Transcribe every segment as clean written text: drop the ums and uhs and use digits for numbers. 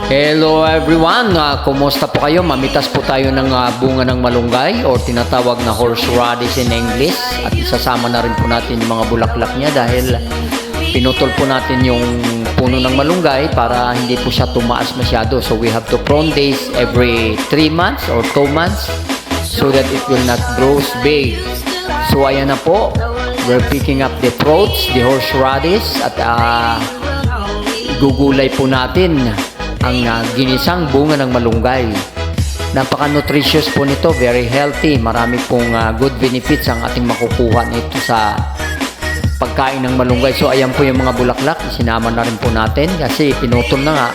Hello everyone! Kumusta po kayo? Mamitas po tayo ng bunga ng malunggay or tinatawag na horseradish in English, at isasama na rin po natin yung mga bulaklak niya dahil pinutol po natin yung puno ng malunggay para hindi po siya tumaas masyado. So we have to prune this every 3 months or 2 months so that it will not grow big. So ayan na po, we're picking up the fruits, the horseradish, at gugulay po natin ang ginisang bunga ng malunggay. Napaka-nutritious po nito, very healthy. Marami pong good benefits ang ating makukuha nito sa pagkain ng malunggay. So ayan po yung mga bulaklak, isinama na rin po natin kasi pinutol na nga.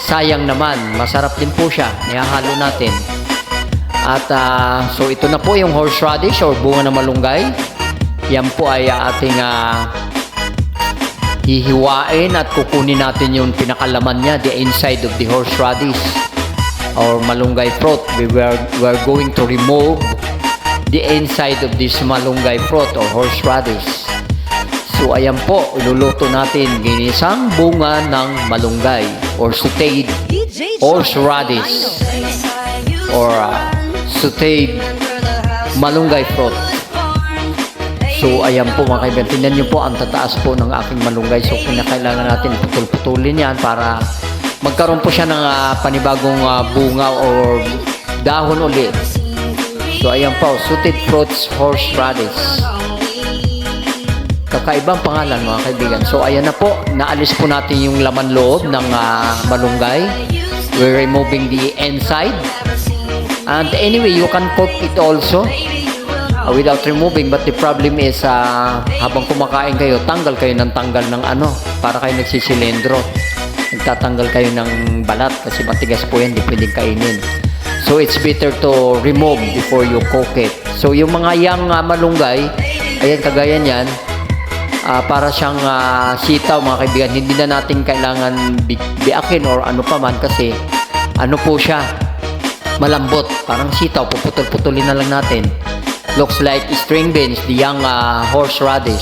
Sayang naman, masarap din po siya, nihahalo natin. At so ito na po yung horseradish or bunga ng malunggay. Yan po ay ating hihiwain at kukunin natin yung pinakalaman niya, the inside of the horseradish or malunggay fruit. We're going to remove the inside of this malunggay fruit or horseradish. So ayan po, iluluto natin ginisang bunga ng malunggay or sauteed horseradish or sauteed malunggay fruit. So ayan po mga kaibigan, tingnan nyo po ang tataas po ng aking malunggay. So kinakailangan natin putol-putulin yan para magkaroon po siya ng panibagong bunga or dahon ulit. So ayan po, sauteed fruits horseradish. Kakaibang pangalan mga kaibigan. So ayan na po, naalis po natin yung laman loob ng malunggay. We're removing the inside. And anyway, you can cook it also without removing, but the problem is habang kumakain kayo, tanggal kayo ng para kayo nagsisilindro, nagtatanggal kayo ng balat kasi matigas po yan, di pwedeng kainin. So it's better to remove before you cook it. So yung mga yang malunggay, ayan kagaya niyan, para siyang sitaw mga kaibigan, hindi na natin kailangan biakin or ano pa man kasi ano po siya, malambot, parang sitaw, puputol-putulin na lang natin. Looks like string beans, the young horseradish.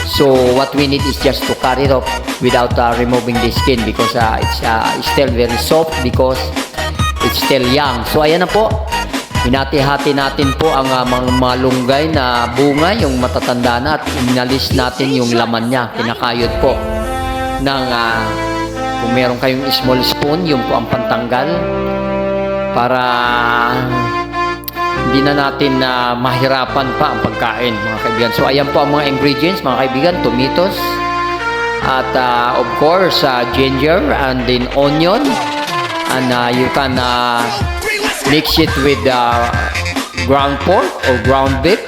So what we need is just to cut it off without removing the skin because it's still very soft because it's still young. So ayan na po, hinati-hati natin po ang mga malunggay na bunga, yung matatanda na, at inalis natin yung laman niya. Kinakayod po ng kung meron kayong small spoon, yung po ang pantanggal para hindi na natin mahirapan pa ang pagkain mga kaibigan. So ayan po ang mga ingredients mga kaibigan, tomatoes at of course ginger and then onion, and you can mix it with ground pork or ground beef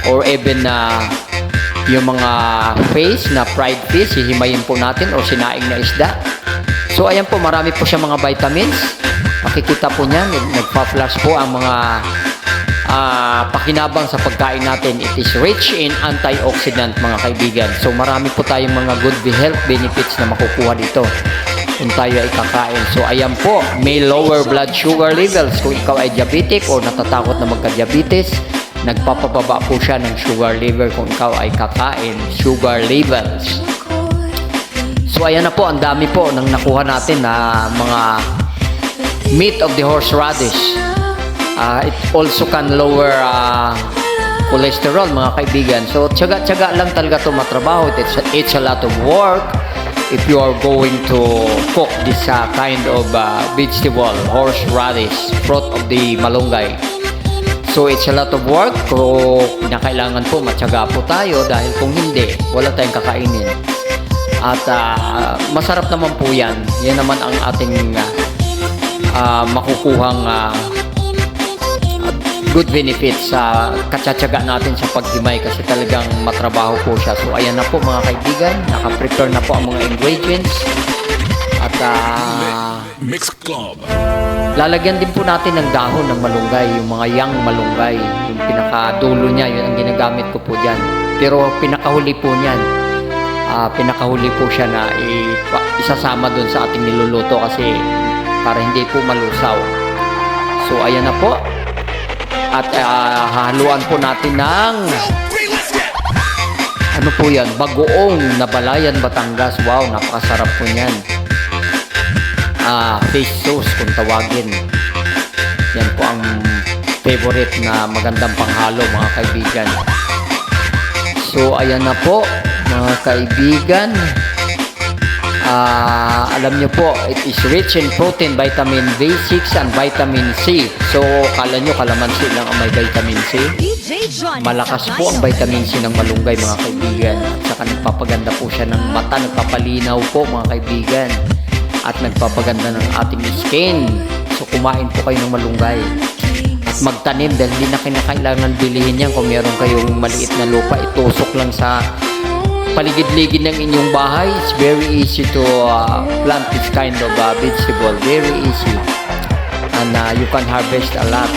or even yung mga fried fish, hihimayin po natin or sinaing na isda. So ayan po, marami po siya mga vitamins, makikita po niyan, nagpa-flash po ang mga pakinabang sa pagkain natin. It is rich in antioxidant mga kaibigan. So marami po tayong mga good health benefits na makukuha dito kung tayo ay kakain. So ayan po, may lower blood sugar levels. Kung ikaw ay diabetic o natatakot na magka-diabetes, nagpapababa po siya ng sugar level kung ikaw ay kakain sugar levels. So ayan na po, ang dami po nang nakuha natin na mga meat of the horseradish. It also can lower cholesterol mga kaibigan. So tsaga-tsaga lang talaga ito matrabaho. It's a lot of work if you are going to cook this kind of vegetable, horseradish, fruit of the malunggay. So it's a lot of work. So kinakailangan po matyaga po tayo dahil kung hindi, wala tayong kakainin. At masarap naman po yan. Yan naman ang ating makukuhang good benefits sa katsatsaga natin sa paghimay kasi talagang matrabaho po siya. So ayan na po mga kaibigan, naka-prepare na po ang mga ingredients at Mix Club. Lalagyan din po natin ng dahon ng malunggay, yung mga young malunggay, yung pinakadulo niya, yun ang ginagamit ko po dyan. Pero pinakahuli po niyan, pinakahuli po siya na isasama dun sa ating niluluto kasi para hindi po malusaw. So ayan na po. At haluan po natin ng ano po yan, bagoong na Balayan, Batangas. Wow, napakasarap po niyan. fish sauce kung tawagin. Yan po ang favorite na magandang panghalo mga kaibigan. So ayan na po mga kaibigan. Alam nyo po, it is rich in protein, vitamin B6 and vitamin C. So kala nyo kalamansi lang ang may vitamin C. Malakas po ang vitamin C ng malunggay mga kaibigan. At saka nagpapaganda po siya ng mata, nagpapalinaw po mga kaibigan. At nagpapaganda ng ating skin. So kumain po kayo ng malunggay. At magtanim dahil hindi na kinakailangan bilihin yan. Kung meron kayong maliit na lupa, itusok lang sa paligid-ligid ng inyong bahay. It's very easy to plant this kind of vegetable. Very easy. And you can harvest a lot.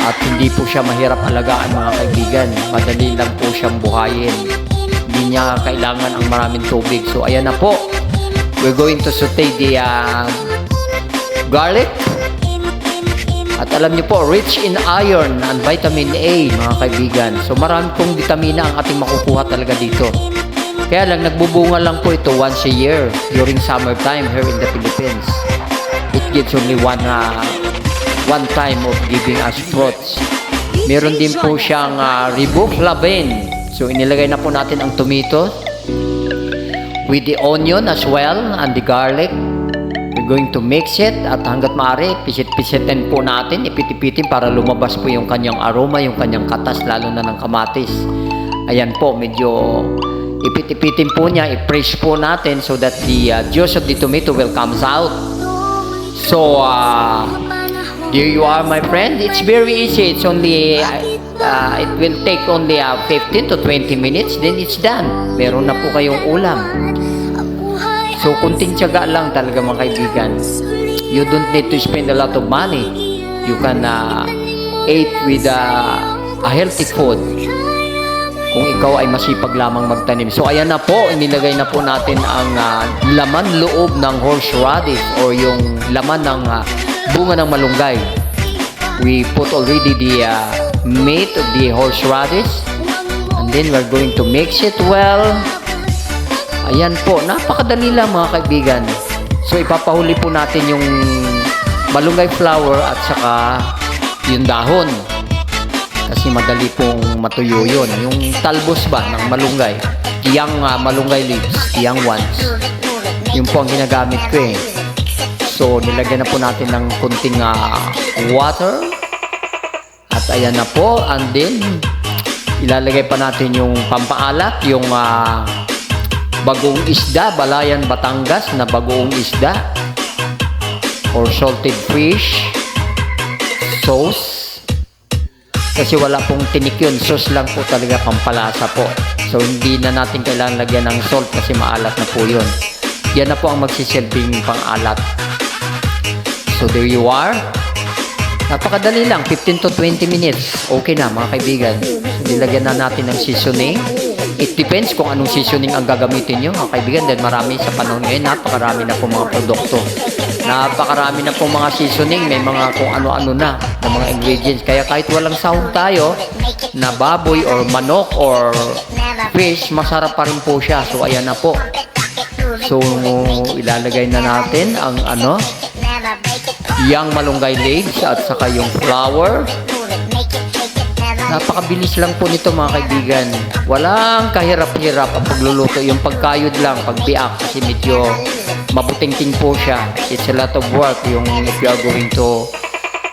At hindi po siya mahirap alagaan mga kaibigan. Madali lang po siyang buhayin. Hindi niya kailangan ang maraming tubig. So ayan na po. We're going to saute the garlic. At alam niyo po, rich in iron and vitamin A mga kaibigan. So marami pong vitamina ang ating makukuha talaga dito. Kaya lang, nagbubunga lang po ito once a year during summertime here in the Philippines. It gives only one time of giving us fruits. Meron din po siyang riboflavin. So inilagay na po natin ang tomato with the onion as well and the garlic. We're going to mix it at hanggat maaari, pisit-pisitin po natin, ipit-ipitin para lumabas po yung kanyang aroma, yung kanyang katas, lalo na ng kamatis. Ayan po, medyo ipit-ipitin po niya, i-press po natin so that the juice of the tomato will comes out. So, there you are my friend. It's very easy. It's only, it will take only 15 to 20 minutes, then it's done. Meron na po kayong ulam. So, kunting tiyaga lang talaga mga kaibigan. You don't need to spend a lot of money. You can eat with a healthy food. Kung ikaw ay masipag lamang magtanim. So, ayan na po. Inilagay na po natin ang laman loob ng horseradish or yung laman ng bunga ng malunggay. We put already the meat of the horseradish. And then we're going to mix it well. Ayan po, napakadali lang mga kaibigan. So ipapahuli po natin yung malunggay flower at saka yung dahon. Kasi madali pong matuyo yun. Yung talbos ba ng malunggay? Tiyang malunggay leaves, tiyang ones. Yun po ang ginagamit ko eh. So nilagyan na po natin ng kunting water. At ayan na po. And then ilalagay pa natin yung pampaalat, yung bagoong isda, Balayan, Batangas na bagoong isda or salted fish sauce. Kasi wala pong tinik yun. Sauce lang po talaga, pampalasa po. So hindi na natin kailangan lagyan ng salt kasi maalat na po yun. Yan na po ang magsisilbing pang-alat. So there you are. Napakadali lang, 15 to 20 minutes. Okay na mga kaibigan. So, nilagyan na natin ng seasoning. It depends kung anong seasoning ang gagamitin nyo mga kaibigan. Dahil marami sa panahon ngayon, napakarami na po mga produkto. Napakarami na po mga seasoning. May mga kung ano-ano na mga ingredients. Kaya kahit walang sahog tayo na baboy or manok or fish, masarap pa rin po siya. So ayan na po. So ilalagay na natin ang yung malunggay leaves at saka yung flour. Napakabilis lang po nito mga kaibigan. Walang kahirap-hirap ang pagluluto. Yung pagkayod lang, pagbiak kasi medyo mabutingting po siya. It's a lot of work yung if you are going to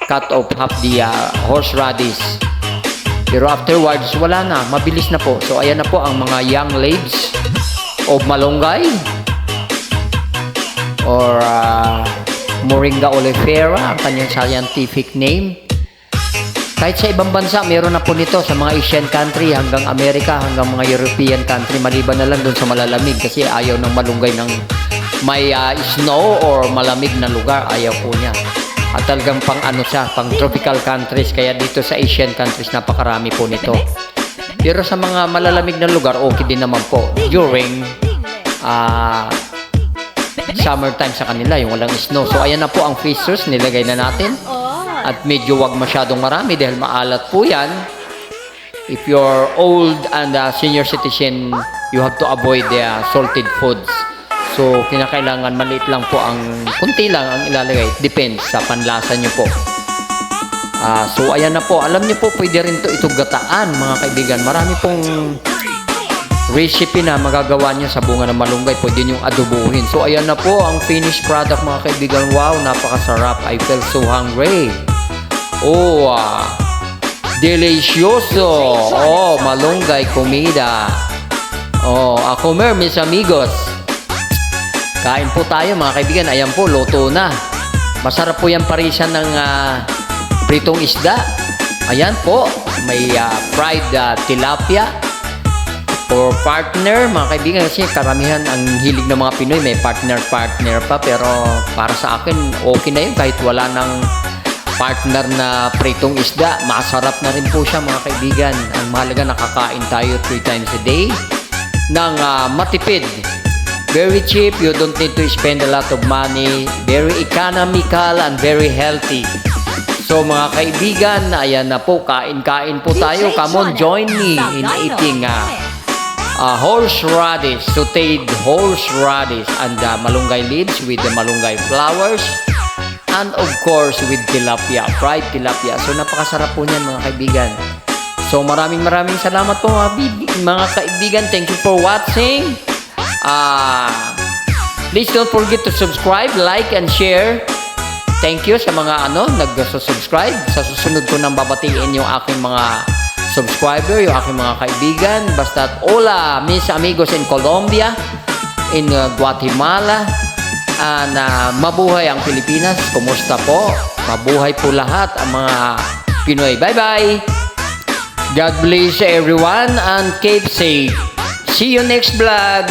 cut off half the horseradish. Pero afterwards, wala na. Mabilis na po. So ayan na po ang mga young leaves of malunggay or Moringa oleifera, ang kanyang scientific name. Kahit sa ibang bansa, meron na po nito sa mga Asian country hanggang Amerika, hanggang mga European country. Maliban na lang doon sa malalamig kasi ayaw ng malunggay ng may snow or malamig na lugar. Ayaw po niya. At talagang pang pang tropical countries. Kaya dito sa Asian countries, napakarami po nito. Pero sa mga malalamig na lugar, okay din naman po. During summertime sa kanila, yung walang snow. So ayan na po ang fish sauce, nilagay na natin. At medyo wag masyadong marami dahil maalat po yan. If you're old and senior citizen, you have to avoid the salted foods. So, kinakailangan maliit lang po kunti lang ang ilalagay. Depends sa panlasa nyo po. So, ayan na po. Alam nyo po, pwede rin itong gataan, mga kaibigan. Marami pong recipe na magagawa nyo sa bunga ng malunggay. Pwede nyo adobuhin. So, ayan na po ang finished product, mga kaibigan. Wow, napakasarap. I feel so hungry. Oh, delicioso. Oh, malunggay comida. Oh, a comer, mis amigos. Kain po tayo, mga kaibigan. Ayan po, luto na. Masarap po yan parisan ng pritong isda. Ayan po, may fried tilapia. For partner, mga kaibigan, kasi karamihan ang hilig ng mga Pinoy, may partner pa. Pero para sa akin, okay na yun. Kahit wala ng partner na pritong isda, masarap na rin po siya, mga kaibigan. Ang mahalaga, nakakain tayo 3 times a day ng matipid. Very cheap, you don't need to spend a lot of money. Very economical and very healthy. So mga kaibigan, ayan na po, kain-kain po tayo. Come on, join me in eating horseradish, sauteed horseradish and malunggay leaves with the malunggay flowers. And of course, with tilapia, fried tilapia. So napakasarap po niyan, mga kaibigan. So maraming salamat po, mga kaibigan. Thank you for watching. Please don't forget to subscribe, like, and share. Thank you sa mga nag-subscribe. Sa susunod ko nang babatiin yung aking mga subscriber, yung aking mga kaibigan. Basta't hola, mis amigos in Colombia, in Guatemala, mabuhay ang Pilipinas. Kumusta po? Mabuhay po lahat ang mga Pinoy. Bye-bye! God bless everyone and keep safe. See you next vlog!